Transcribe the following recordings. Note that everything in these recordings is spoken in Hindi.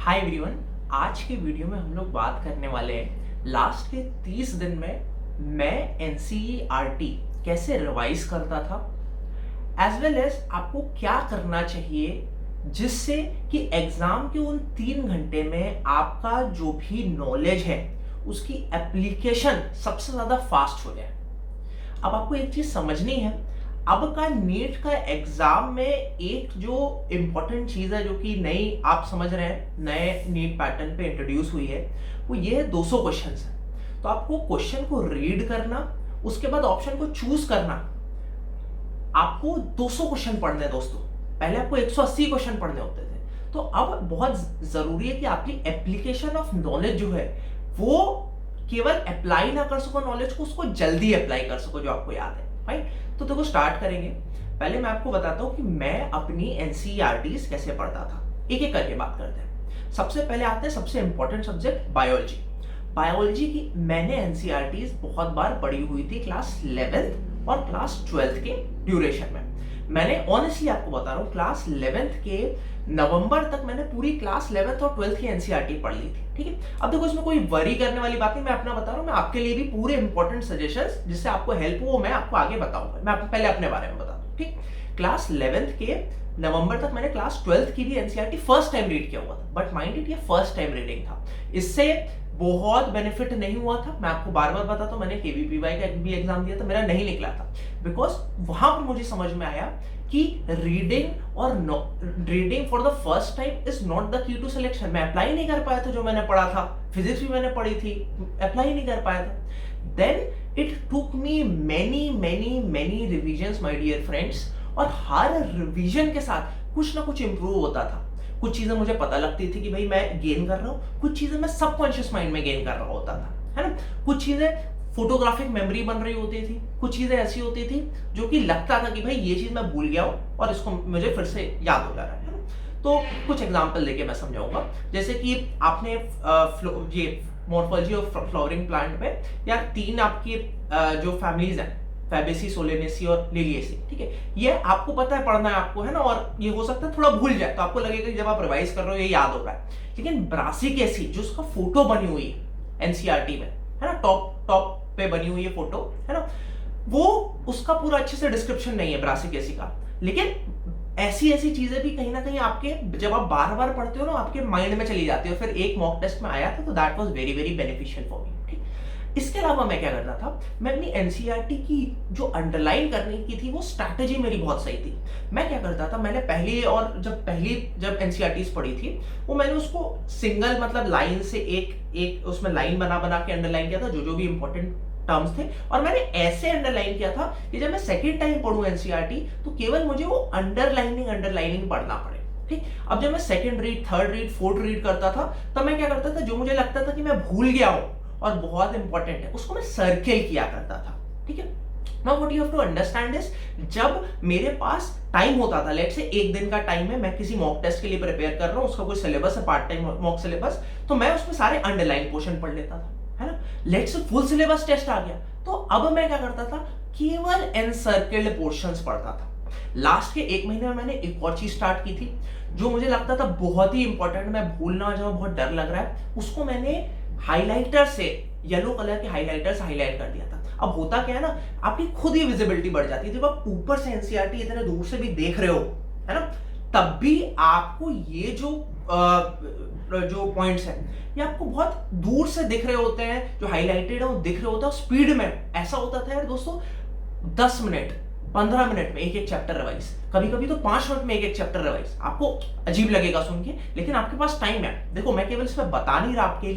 Hi everyone. आज के वीडियो में हम लोग बात करने वाले हैं लास्ट के 30 दिन में मैं एनसीईआरटी कैसे रिवाइज करता था, एज वेल एज आपको क्या करना चाहिए जिससे कि एग्जाम के उन 3 घंटे में आपका जो भी नॉलेज है उसकी एप्लीकेशन सबसे ज्यादा फास्ट हो जाए। अब आपको एक चीज समझनी है, अब का नीट का एग्जाम में एक जो इंपॉर्टेंट चीज है जो कि नई आप समझ रहे हैं नए नीट पैटर्न पे इंट्रोड्यूस हुई है, वो ये है 200 क्वेश्चंस है। तो आपको क्वेश्चन को रीड करना, उसके बाद ऑप्शन को चूज करना। आपको 200 क्वेश्चन पढ़ने हैं दोस्तों, पहले आपको 180 क्वेश्चन पढ़ने होते थे। तो अब बहुत जरूरी है कि आपकी एप्लीकेशन ऑफ नॉलेज जो है वो केवल अप्लाई ना कर सको नॉलेज को, उसको जल्दी अप्लाई कर सको जो आपको याद है। राइट, तो देखो स्टार्ट करेंगे। पहले मैं आपको बताता हूं कि मैं अपनी एनसीईआरटीज कैसे पढ़ता था, एक एक करके बात करते हैं। सबसे पहले आते हैं सबसे इंपॉर्टेंट सब्जेक्ट बायोलॉजी। बायोलॉजी की मैंने एनसीईआरटीज बहुत बार पढ़ी हुई थी क्लास 11th और क्लास 12th के ड्यूरेशन में। मैंने ऑनेस्टली आपको बता रहा हूँ क्लास 11th के नवंबर तक मैंने पूरी क्लास 11th और 12th की एनसीईआरटी पढ़ ली थी। ठीक है, अब देखो इसमें कोई वरी करने वाली बात नहीं, मैं अपना बता रहा हूँ। मैं आपके लिए भी पूरे इंपॉर्टेंट सजेशंस जिससे आपको हेल्प हो वो मैं आपको आगे बताऊंगा। मैं आपको पहले अपने बारे में बता दूं। ठीक, क्लास 11th के नवंबर तक मैंने क्लास 12th की भी एनसीईआरटी फर्स्ट टाइम रीड किया हुआ था, बट माइंड इट ये फर्स्ट टाइम रीडिंग था, इससे बहुत बेनिफिट नहीं हुआ था। मैं आपको बार बार बताता हूं, मैंने केवीपीवाई का भी एग्जाम दिया था, मेरा नहीं निकला था, बिकॉज वहां पर मुझे समझ में आया कि रीडिंग और reading for the first time is not the key to selection. मैं अप्लाई नहीं कर पाया था जो मैंने पढ़ा था, फिजिक्स भी मैंने पढ़ी थी, अप्लाई नहीं कर पाया था। Then it took me many many many revisions my dear friends, और हर रिवीजन के साथ कुछ ना कुछ इंप्रूव होता था। कुछ चीजें मुझे पता लगती थी कि भाई मैं गेन कर रहा हूं, कुछ चीजें मैं सबकॉन्शियस माइंड में गेन कर रहा होता था, है ना। कुछ चीजें फोटोग्राफिक मेमोरी बन रही होती थी, कुछ चीजें ऐसी होती थी जो कि लगता था कि भाई ये चीज मैं भूल गया हूं और इसको मुझे फिर से याद हो जा रहा है ना। तो कुछ एग्जांपल लेके मैं समझाऊंगा, जैसे कि आपने ये मॉर्फोलॉजी ऑफ फ्लावरिंग प्लांट में या 3 आपकी जो फैमिलीज हैं, फैबेसी, सोलेनेसी और लिलिएसी, ठीक है, ये आपको पता है, पढ़ना है आपको, है ना। और ये हो सकता है थोड़ा भूल जाए, तो आपको लगेगा कि जब आप रिवाइज कर रहे हो ये याद हो रहा है, लेकिन ब्रासिकेसी जो उसका फोटो बनी हुई है एनसीईआरटी में, है ना, टॉप पे बनी हुई है फोटो, है ना, वो उसका पूरा अच्छे से डिस्क्रिप्शन नहीं है ब्रासिकेसी का, लेकिन ऐसी ऐसी चीजें भी कहीं ना कहीं आपके जब आप बार बार पढ़ते हो ना आपके माइंड में चली जाती है। फिर एक मॉक टेस्ट में आया था, तो that was very very beneficial for me. इसके अलावा मैं क्या करता था, मैं अपनी एनसीईआरटी की जो अंडरलाइन करने की थी वो स्ट्रैटेजी मेरी बहुत सही थी। मैं क्या करता था, मैंने जब एनसीईआरटीज पढ़ी थी वो मैंने उसको सिंगल मतलब लाइन से एक उसमें लाइन बना बना के अंडरलाइन किया था, जो भी इंपॉर्टेंट टर्म्स थे, और मैंने ऐसे अंडरलाइन किया था कि जब मैं सेकेंड टाइम पढ़ूं एनसीईआरटी तो केवल मुझे वो अंडरलाइनिंग पढ़ना पड़े। ठीक, अब जब मैं second read, third read, fourth read करता था, तब मैं क्या करता था, जो मुझे लगता था कि मैं भूल गया हूं और बहुत इंपॉर्टेंट है, उसको मैं सर्किल किया करता था। ठीक है, now what you have to understand is, जब मेरे पास टाइम होता था, लेट्स से एक दिन का टाइम है, मैं किसी मॉक टेस्ट के लिए प्रिपेयर कर रहा हूं, उसका कोई सिलेबस है, पार्ट टाइम मॉक सिलेबस, तो मैं उसमें सारे अंडरलाइन पोर्शन पढ़ लेता था, है ना। Let's say full syllabus test आ गया, तो अब मैं क्या करता था, केवल एनसर्किल्ड पोर्शंस पढ़ता था। लास्ट के 1 महीने में मैंने एक और चीज स्टार्ट की थी जो मुझे लगता था बहुत ही इंपॉर्टेंट, मैं भूलना जाऊं, बहुत डर लग रहा है, उसको मैंने हाइलाइटर से, येलो कलर के हाइलाइटर से हाईलाइट कर दिया था। अब होता क्या है ना, आपकी खुद ही विजिबिलिटी बढ़ जाती है, जब आप ऊपर से एनसीईआरटी इतने दूर से भी देख रहे हो, है ना, तब भी आपको ये जो पॉइंट्स हैं ये आपको बहुत दूर से दिख रहे होते हैं, जो हाईलाइटेड है वो दिख रहे होता है स्पीड में। ऐसा होता था यार दोस्तों, 10 मिनट 15 मिनट में एक चैप्टर रिवाइज, कभी कभी तो 5 मिनट में एक चैप्टर रिवाइज। आपको अजीब लगेगा सुन के, लेकिन आपके पास टाइम है। देखो मैं केवल इसमें बता नहीं रहा आपके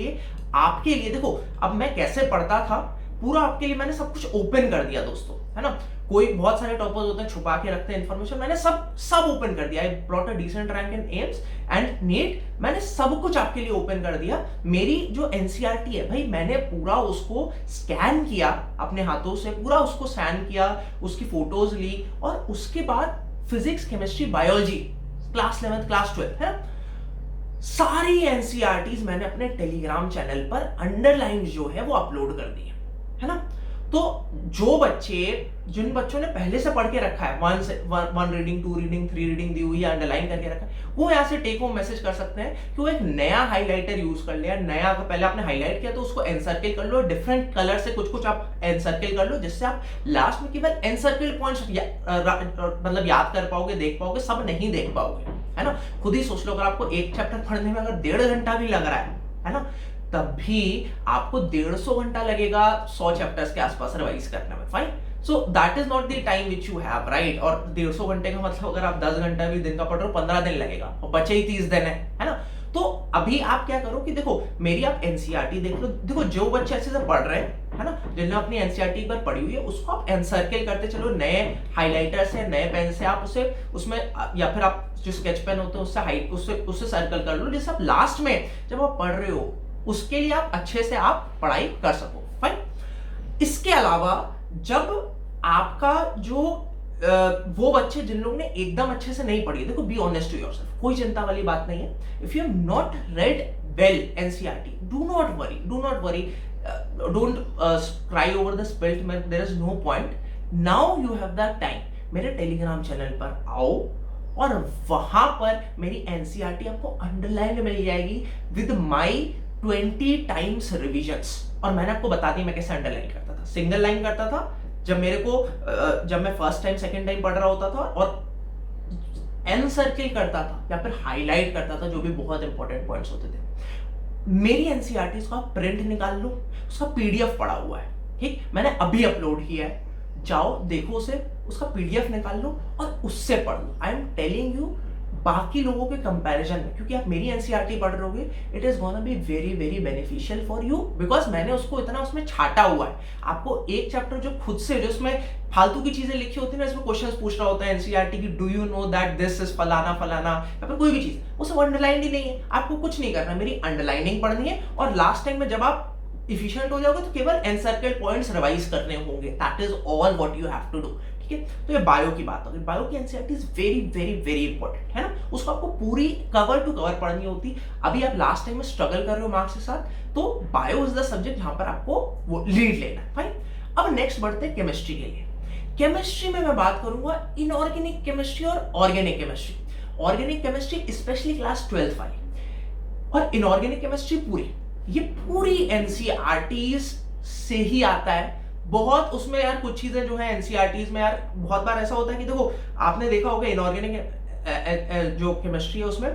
लिए देखो अब मैं कैसे पढ़ता था, पूरा आपके लिए मैंने सब कुछ ओपन कर दिया दोस्तों, है ना। कोई बहुत सारे टॉपर्स होते हैं छुपा के रखते हैं इंफॉर्मेशन, मैंने सब ओपन कर दिया। I brought a decent rank in AIIMS and NEET, मैंने सब कुछ आपके लिए ओपन कर दिया। मेरी जो एनसीईआरटी है भाई, मैंने पूरा उसको स्कैन किया अपने हाथों से, पूरा उसको स्कैन किया, उसकी फोटोज ली, और उसके बाद physics, chemistry, biology class 11th class 12th, है ना, सारी एनसीईआरटीज मैंने अपने टेलीग्राम चैनल पर अंडरलाइन जो है वो अपलोड कर दी है ना। तो जो बच्चे, जिन बच्चों ने पहले से पढ़ के रखा है, वन रीडिंग, 2 रीडिंग, 3 रीडिंग दी हुई है, अंडरलाइन करके रखा है, वो यहाँ से टेक होम मैसेज कर सकते हैं कि वो एक नया हाइलाइटर यूज कर लिया। नया अगर पहले आपने हाईलाइट किया तो उसको एनसर्किल कर लो, डिफरेंट कलर से कुछ कुछ आप एनसर्किल कर लो, जिससे आप लास्ट में केवल एनसर्किल पॉइंट्स मतलब याद कर पाओगे, देख पाओगे, सब नहीं देख पाओगे, है ना। खुद ही सोच लो, अगर आपको एक चैप्टर पढ़ने में अगर 1.5 घंटा भी लग रहा है ना, तब भी आपको 150 घंटा लगेगा 100 चैप्टर्स के आसपास रिवाइज करने में। Fine, so that is not the time which you have, right. और 150 घंटे का मतलब अगर आप 10 घंटा भी दिन का पढ़ रहे हो, 15 दिन लगेगा, और बचे ही 30 दिन है ना। तो अभी आप क्या करो कि देखो, मेरी आप एनसीईआरटी देख लो। देखो, जो बच्चे अच्छे से पढ़ रहे हैं, है ना, जिन्होंने अपनी एनसीईआरटी एक बार पढ़ी हुई है, उसको आप एनसर्किल करते चलो, नए हाइलाइटर से, नए पेन से आप उसे उसमें, या फिर आप जो स्केच पेन होते हैं उससे हाइट उससे सर्कल कर लो, जिससे आप लास्ट में जब आप पढ़ रहे हो उसके लिए आप अच्छे से आप पढ़ाई कर सको। फाइन, इसके अलावा जब आपका जो वो बच्चे जिन लोगों ने एकदम अच्छे से नहीं पढ़ी है, देखो, बी ऑनेस्ट टू योरसेल्फ, कोई चिंता वाली बात नहीं है। If you have not read well NCERT, do not worry, don't cry over the spilled milk, there is no point. Now you have the time, मेरे टेलीग्राम चैनल पर आओ और वहां पर मेरी एनसीईआरटी आपको अंडरलाइन मिल जाएगी विद माई 20 टाइम्स रिविजन्स। और मैंने आपको बता दी मैं कैसे अंडरलाइन करता था। सिंगल लाइन करता था जब मेरे को, जब मैं फर्स्ट टाइम सेकंड टाइम पढ़ रहा होता था, और एनसर्किल करता था या फिर हाईलाइट करता था जो भी बहुत इंपॉर्टेंट पॉइंट्स होते थे। मेरी एनसीईआरटी का प्रिंट निकाल लो, उसका पीडीएफ पड़ा हुआ है, ठीक, मैंने अभी अपलोड किया है, जाओ देखो उसे, उसका पीडीएफ निकाल लो और उससे पढ़ लो। आई एम टेलिंग यू, बाकी लोगों के कंपैरिजन में, क्योंकि आप मेरी एनसीईआरटी पढ़ रहे होगे, it is gonna be very very beneficial for you, because मैंने उसको इतना उसमें छाटा हुआ है। आपको एक चैप्टर जो खुद से, जो उसमें फालतू की चीजें लिखी होती है ना, इसमें क्वेश्चंस पूछ रहा होता है एनसीईआरटी की, do you know that this is फलाना फलाना, या फिर कोई भी चीज, वो सब अंडरलाइन ही नहीं है। आपको कुछ नहीं करना, मेरी अंडरलाइनिंग पढ़नी है, और लास्ट टाइम में जब आप इफिशिएंट हो जाओगे तो केवल एनसर्किल पॉइंट्स रिवाइज करने होंगे। That is all what you have to do, ठीक है। तो ये बायो की बात होगी, बायो की NCERT is very very very important, है ना। उसको आपको पूरी कवर टू कवर पढ़नी होती। अभी आप लास्ट टाइम में स्ट्रगल कर रहे हो मार्क्स के साथ, तो बायो इज द सब्जेक्ट जहां पर आपको वो लीड लेना है। फाइन, अब नेक्स्ट बढ़ते हैं केमिस्ट्री के लिए। केमिस्ट्री में मैं बात करूंगा इनऑर्गेनिक केमिस्ट्री और organic chemistry. Organic chemistry specially class 12 वाली, और इनऑर्गेनिक केमिस्ट्री पूरी, ये पूरी एनसीईआरटी से ही आता है। बहुत उसमें यार कुछ चीजें जो है एनसीईआरटीज में, यार बहुत बार ऐसा होता है कि देखो, आपने देखा होगा इनऑर्गेनिक जो केमिस्ट्री है उसमें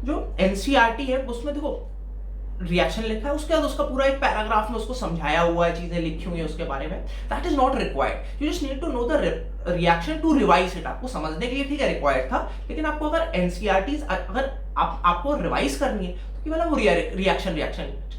जो एनसीईआरटी है उसमें देखो रिएक्शन लिखा है, उसके बाद उसका पूरा एक पैराग्राफ में उसको समझाया हुआ है, चीजें लिखी हुई है उसके बारे में। That is not required, you just need to know the reaction to revise it. आपको समझने के लिए ठीक है रिक्वायर्ड था, लेकिन आपको अगर एनसीईआरटीज अगर आपको रिवाइज करनी है तो केवल वो रिएक्शन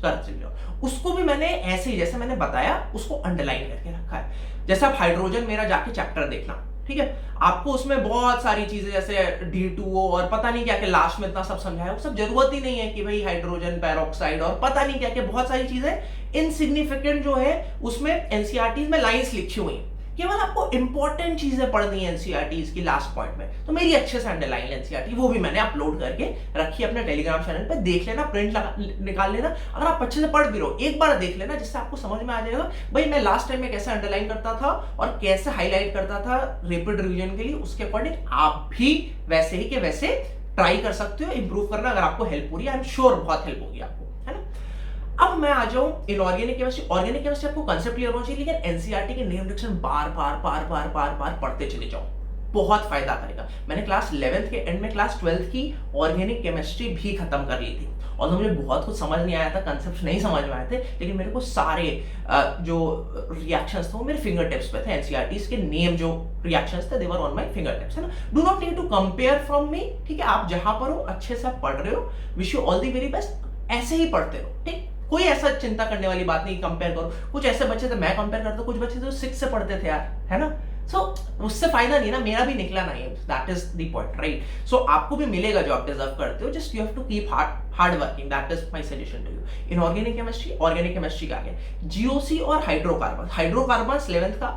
कर चल जाओ। उसको भी मैंने ऐसे ही जैसे मैंने बताया उसको अंडरलाइन करके रखा है। जैसे आप हाइड्रोजन मेरा जाके चैप्टर देखना, ठीक है, आपको उसमें बहुत सारी चीजें जैसे D2O और पता नहीं क्या के लास्ट में इतना सब समझाया, वो सब जरूरत ही नहीं है कि भाई हाइड्रोजन पेरोक्साइड और पता नहीं क्या के बहुत सारी चीजें इनसिग्निफिकेंट जो है उसमें एनसीईआरटी में लाइंस लिखी हुई हैं। केवल आपको इंपॉर्टेंट चीजें पढ़नी है एनसीईआरटी की लास्ट पॉइंट में। तो मेरी अच्छे से अंडरलाइन एनसीईआरटी वो भी मैंने अपलोड करके रखी अपने टेलीग्राम चैनल पे, देख लेना, प्रिंट निकाल लेना। अगर आप अच्छे से पढ़ भी रहो एक बार देख लेना, जिससे आपको समझ में आ जाएगा भाई मैं लास्ट टाइम में कैसे अंडरलाइन करता था और कैसे हाईलाइट करता था रैपिड रिवीजन के लिए। उसके अकॉर्डिंग आप भी वैसे ही के वैसे ट्राई कर सकते हो इंप्रूव करना। अगर आपको हेल्प हो रही है, आई एम श्योर बहुत हेल्प होगी आपको, है ना। अब मैं आ जाऊं इनऑर्गेनिक केमिस्ट्री। ऑर्गेनिक केमिस्ट्री आपको कांसेप्ट क्लियर होना चाहिए, लेकिन एनसीईआरटी के नेम डिक्शन बार बार पढ़ते चले जाओ, बहुत फायदा करेगा। मैंने क्लास 11th के एंड में क्लास 12th की ऑर्गेनिक केमिस्ट्री भी खत्म कर ली थी, और मुझे बहुत कुछ समझ नहीं आया था, कंसेप्ट नहीं समझ में आए थे, लेकिन मेरे को सारे जो रिएक्शंस थे वो मेरे फिंगर टिप्स पे थे। एनसीईआरटी के नेम जो रिएक्शंस थे they were on my fingertips, है ना। Do not need to compare from me, ठीक है। आप जहां पर हो अच्छे से पढ़ रहे हो, wish you all the very best. ऐसे ही पढ़ते रहो, ठीक, कोई ऐसा चिंता करने वाली बात नहीं कंपेयर करो। कुछ ऐसे बच्चे थे, मैं कंपेयर करता हूं, कुछ बच्चे तो 6 से पढ़ते थे यार, है ना। सो उससे फायदा नहीं ना, मेरा भी निकला नहीं है। That is the point, right. So आपको भी मिलेगा जो आप डिजर्व करते हो, just you have to keep hard working. That is my suggestion to you. Inorganic chemistry, organic chemistry का आगे जीओसी और हाइड्रोकार्बन। हाइड्रोकार्बन 11th का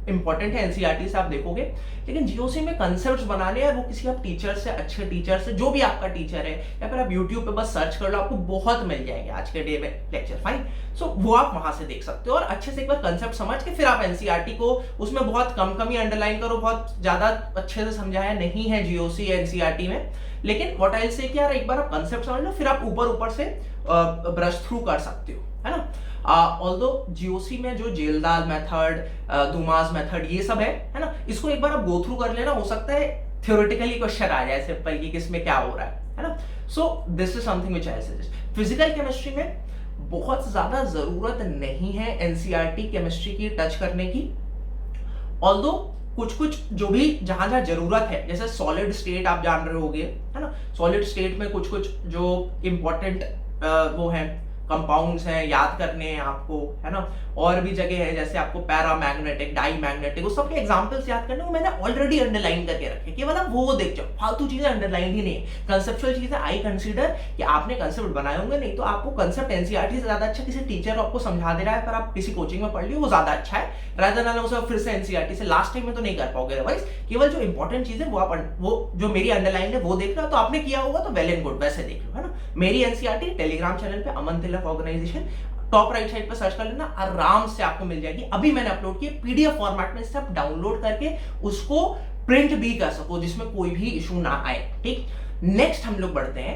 इंपॉर्टेंट है, एनसीईआरटी से आप देखोगे। लेकिन जीओसी में कंसेप्ट्स बनाने हैं, वो किसी आप टीचर से, अच्छे टीचर से, जो भी आपका टीचर है, या फिर आप यूट्यूब पे बस सर्च कर लो, आपको बहुत मिल जाएंगे आज के डे में लेक्चर। फाइन, सो वो आप वहां से देख सकते हो और अच्छे से एक बार कंसेप्ट समझ के फिर आप एनसीईआरटी को, उसमें बहुत कम ही अंडरलाइन करो, बहुत ज्यादा अच्छे से समझाया नहीं है जीओसी एनसीईआरटी में। लेकिन व्हाट आई विल से कि यार एक बार आप कंसेप्ट समझ लो, फिर आप ऊपर से ब्रश थ्रू कर सकते हो, है ना। ऑल्दो जीओसी में जो जेलदाल मेथड, दुमास मेथड, ये सब है ना, इसको एक बार आप गो थ्रू कर लेना, हो सकता है थ्योरेटिकली क्वेश्चन आ जाए सिंपल कि किसमें क्या हो रहा है ना। So this is something which I suggest. Physical chemistry में बहुत ज्यादा जरूरत नहीं है एनसीईआरटी केमिस्ट्री की टच करने की, ऑल्दो कुछ जो भी जहां जहां जरूरत है, जैसे सॉलिड स्टेट आप जान रहे होगे, है ना। सॉलिड स्टेट में कुछ जो इंपॉर्टेंट वो है कंपाउंड्स हैं, याद करने हैं आपको, है ना। और भी जगह है जैसे आपको पैरामैग्नेटिक, डाईमैग्नेटिक, उस सब के एग्जांपल्स याद करने, वो मैंने ऑलरेडी अंडरलाइन करके रखे, केवल आप वो देख जाओ, फालतू चीजें अंडरलाइन ही नहीं है। कंसेप्चुअल चीजें आई कंसीडर कि आपने कंसेप्ट बनाए होंगे, नहीं तो आपको कंसेप्ट एनसीईआरटी से ज्यादा अच्छा किसी टीचर आपको समझा दे रहा है, पर आप किसी कोचिंग में पढ़ लियो, वो ज्यादा अच्छा है, रादर देन उसे फिर से एनसीईआरटी से। लास्ट टाइम में तो नहीं कर पाओगे, अदरवाइज केवल जो इंपॉर्टेंट चीज है वो जो मेरी अंडरलाइन है वो देख लो, तो आपने किया होगा तो वेल एंड गुड, वैसे देख लो, है ना। मेरी एनसीईआरटी टेलीग्राम चैनल पे अमन तिलक ऑर्गेनाइजेशन, टॉप राइट साइड पर सर्च कर लेना, आराम से आपको मिल जाएगी। अभी मैंने अपलोड की पीडीएफ फॉर्मेट में, इससे आप डाउनलोड करके उसको प्रिंट भी कर सको, जिसमें कोई भी इशू ना आए, ठीक। नेक्स्ट हम लोग बढ़ते हैं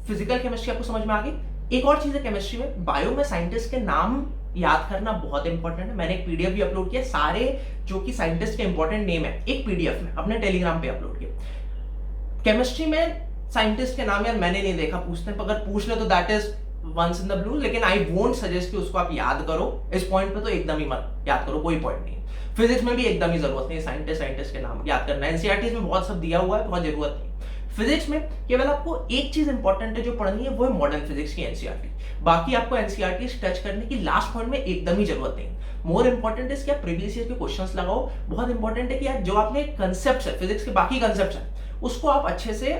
फिजिकल केमिस्ट्री, आपको समझ में आ गई। एक और चीज है केमिस्ट्री में, बायो में साइंटिस्ट के नाम याद करना बहुत इंपॉर्टेंट है। मैंने एक पीडीएफ भी अपलोड किया, सारे जो कि साइंटिस्ट के इंपॉर्टेंट नेम है एक पीडीएफ में अपने टेलीग्राम पे अपलोड किया। केमिस्ट्री में साइंटिस्ट के नाम यार मैंने नहीं देखा, पूछते हैं, अगर पूछ ले तो that is once in the blue, लेकिन आई वोंट सजेस्ट कि उसको आप याद करो। इस पॉइंट पे तो एकदम ही मत याद करो, कोई पॉइंट नहीं। फिजिक्स में भी एकदम ही जरूरत नहीं साइंटिस्ट के नाम याद करना, एनसीईआरटी में बहुत सब दिया हुआ है, बहुत जरूरत नहीं। फिजिक्स में केवल आपको एक चीज इंपॉर्टेंट है जो पढ़नी है, वो है मॉडर्न फिजिक्स की एनसीईआरटी। बाकी आपको एनसीईआरटी टच करने की लास्ट पॉइंट में एकदम ही जरूरत नहीं। मोर इंपॉर्टेंट है कि आप प्रीवियस ईयर के क्वेश्चंस लगाओ। बहुत इंपॉर्टेंट है कि यार जो आपने कंसेप्ट है फिजिक्स के, बाकी कंसेप्ट है, उसको आप अच्छे से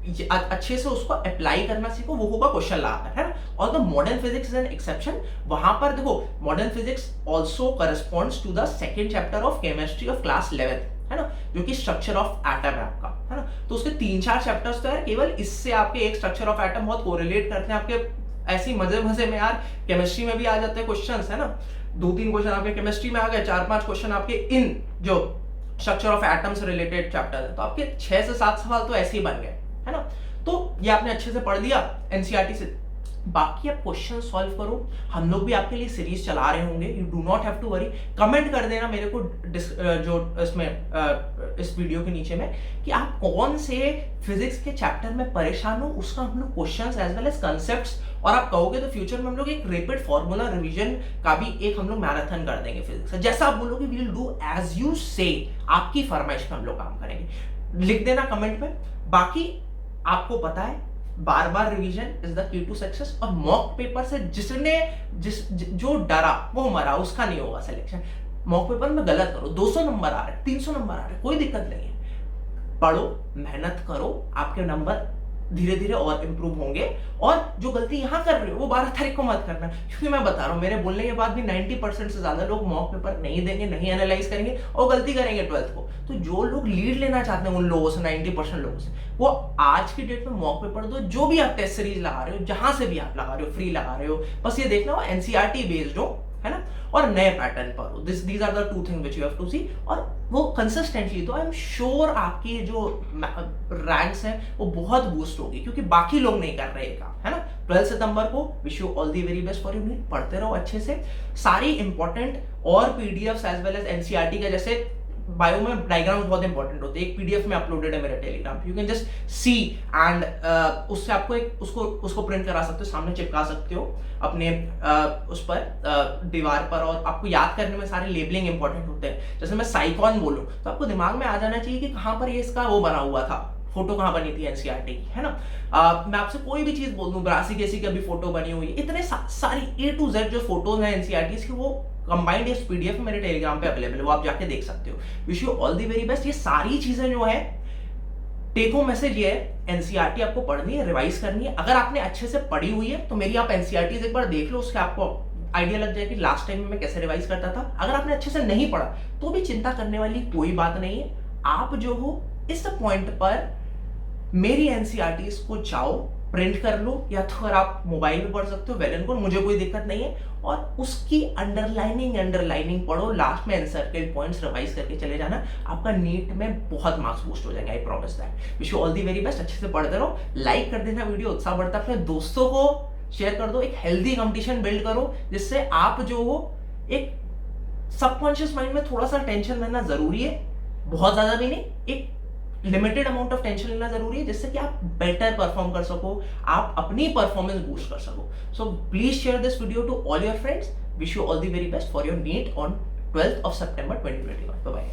उसको अप्लाई करना सीखो, वो होगा क्वेश्चन लगाकर, है ना। और the modern physics is an exception. वहां पर देखो, modern physics also corresponds to the second chapter of chemistry of class 11, है ना, जो कि स्ट्रक्चर ऑफ एटम है आपका, है ना। तो उसके 3-4 चैप्टर्स तो है, केवल इससे आपके एक स्ट्रक्चर ऑफ एटम बहुत कोरिलेट करते हैं आपके। ऐसी मजे में यार केमिस्ट्री में भी आ जाते हैं क्वेश्चंस, है ना। 2-3 क्वेश्चन आपके केमिस्ट्री में आ गए, 4-5 क्वेश्चन आपके इन जो स्ट्रक्चर ऑफ एटम से रिलेटेड चैप्टर है, तो आपके 6 से 7 सवाल तो ऐसे ही बन गए, है ना। तो ये आपने अच्छे से पढ़ लिया एनसीईआरटी से। बाकी आप क्वेश्चन सॉल्व करो, हम लोग भी आपके लिए सीरीज चला रहे होंगे, you do not have to worry. Comment कर देना मेरे को जो इसमें इस वीडियो के नीचे में कि आप कौन से फिजिक्स के चैप्टर में परेशान हो, उसका हम लोग questions as well as concepts, और आप कहोगे तो फ्यूचर में हम लोग एक रैपिड फार्मूला रिवीजन का भी एक हम लोग मैराथन कर देंगे फिजिक्स। जैसा आप बोलोगे we will do as you say, आपकी फरमाइश पे हम लोग काम करेंगे। लिख देना कमेंट में। बाकी आपको पता है बार बार revision is the key to success, और मॉक पेपर से जो डरा वो मरा, उसका नहीं होगा सिलेक्शन। मॉक पेपर में गलत करो, 200 नंबर आ रहे, 300 नंबर आ रहे, कोई दिक्कत नहीं है। पढ़ो, मेहनत करो, आपके नंबर धीरे धीरे और इंप्रूव होंगे। और जो गलती यहां कर रहे हो वो 12 तारीख को मत करना, क्योंकि मैं बता रहा हूं मेरे बोलने के बाद भी 90% से ज्यादा लोग मॉक पेपर नहीं देंगे, नहीं एनालाइज करेंगे और गलती करेंगे 12th को। तो जो लोग लीड लेना चाहते हैं उन लोगों से, 90% लोगों से, वो आज की डेट में मॉक पेपर दो। जो भी आप टेस्ट सीरीज लगा रहे हो, जहां से भी आप लगा रहे हो, फ्री लगा रहे हो, बस ये देखना हो एनसीईआरटी बेस्ड हो, है ना, और नए पैटर्न पर हो। These are the 2 things which you have to see, और वो कंसिस्टेंटली, तो आई एम श्योर आपकी जो रैंक्स हैं वो बहुत बूस्ट होगी, क्योंकि बाकी लोग नहीं कर रहे काम, है ना। 12 सितंबर को wish you all the very best for your NEET. पढ़ते रहो अच्छे से, सारी इंपॉर्टेंट और PDFs as well as NCERT का, जैसे बायो में डायग्राम्स बहुत इंपॉर्टेंट होते हैं, एक पीडीएफ में अपलोडेड है मेरे टेलीग्राम पे, you can just see and उससे आपको एक उसको प्रिंट करा सकते हो, सामने चिपका सकते हो अपने उस पर दीवार पर, और आपको याद करने में सारे लेबलिंग इंपॉर्टेंट होते हैं। जैसे मैं साइकॉन बोलूं तो आपको दिमाग में आ जाना चाहिए कि कहां पर ये इसका वो बना हुआ था, फोटो कहां बनी थी एनसीईआरटी की, है ना। मैं आपसे कोई भी चीज बोल दूं, ब्रासी केसी की अभी फोटो बनी हुई है, इतने सारी A to Z जो फोटोज हैं एनसीईआरटी की, वो कंबाइंड इस पीडीएफ मेरे टेलीग्राम पे अवेलेबल है, वो आप जाके देख सकते हो। Wish you all the very best. ये सारी चीजें जो है, टेक होम मैसेज ये है, एनसीईआरटी आपको पढ़नी है, रिवाइज करनी है। अगर आपने अच्छे से पढ़ी हुई है तो मेरी आप एनसीईआरटी एक बार देख लो, उसके आपको आइडिया लग जाए कि लास्ट टाइम में मैं कैसे रिवाइज करता था। अगर आपने अच्छे से नहीं पढ़ा तो भी चिंता करने वाली कोई बात नहीं है। आप जो हो इस पॉइंट पर मेरी एनसीईआरटीज को जाओ, प्रिंट कर लो, या तो अगर आप मोबाइल में पढ़ सकते हो वेल एंड गुड, मुझे कोई दिक्कत नहीं है। और उसकी अंडरलाइनिंग पढ़ो, लास्ट में एनसर्कल्ड पॉइंट्स रिवाइज करके चले जाना। आपका नीट में बहुत मार्क्स बूस्ट हो जाएंगे, I promise that. Wish you all the very best. अच्छे से पढ़ते रहो, लाइक कर देना वीडियो, उत्साह बढ़ता है। अपने दोस्तों को शेयर कर दो, एक हेल्दी कंपटीशन बिल्ड करो, जिससे आप जो हो एक सबकॉन्शियस माइंड में थोड़ा सा टेंशन रहना जरूरी है, बहुत ज्यादा भी नहीं, एक लिमिटेड अमाउंट ऑफ टेंशन लेना जरूरी है, जिससे कि आप बेटर परफॉर्म कर सको, आप अपनी परफॉर्मेंस बूस्ट कर सको। So please share this video to all your friends. Wish you all the very best for your NEET on 12th of September 2021. Bye bye.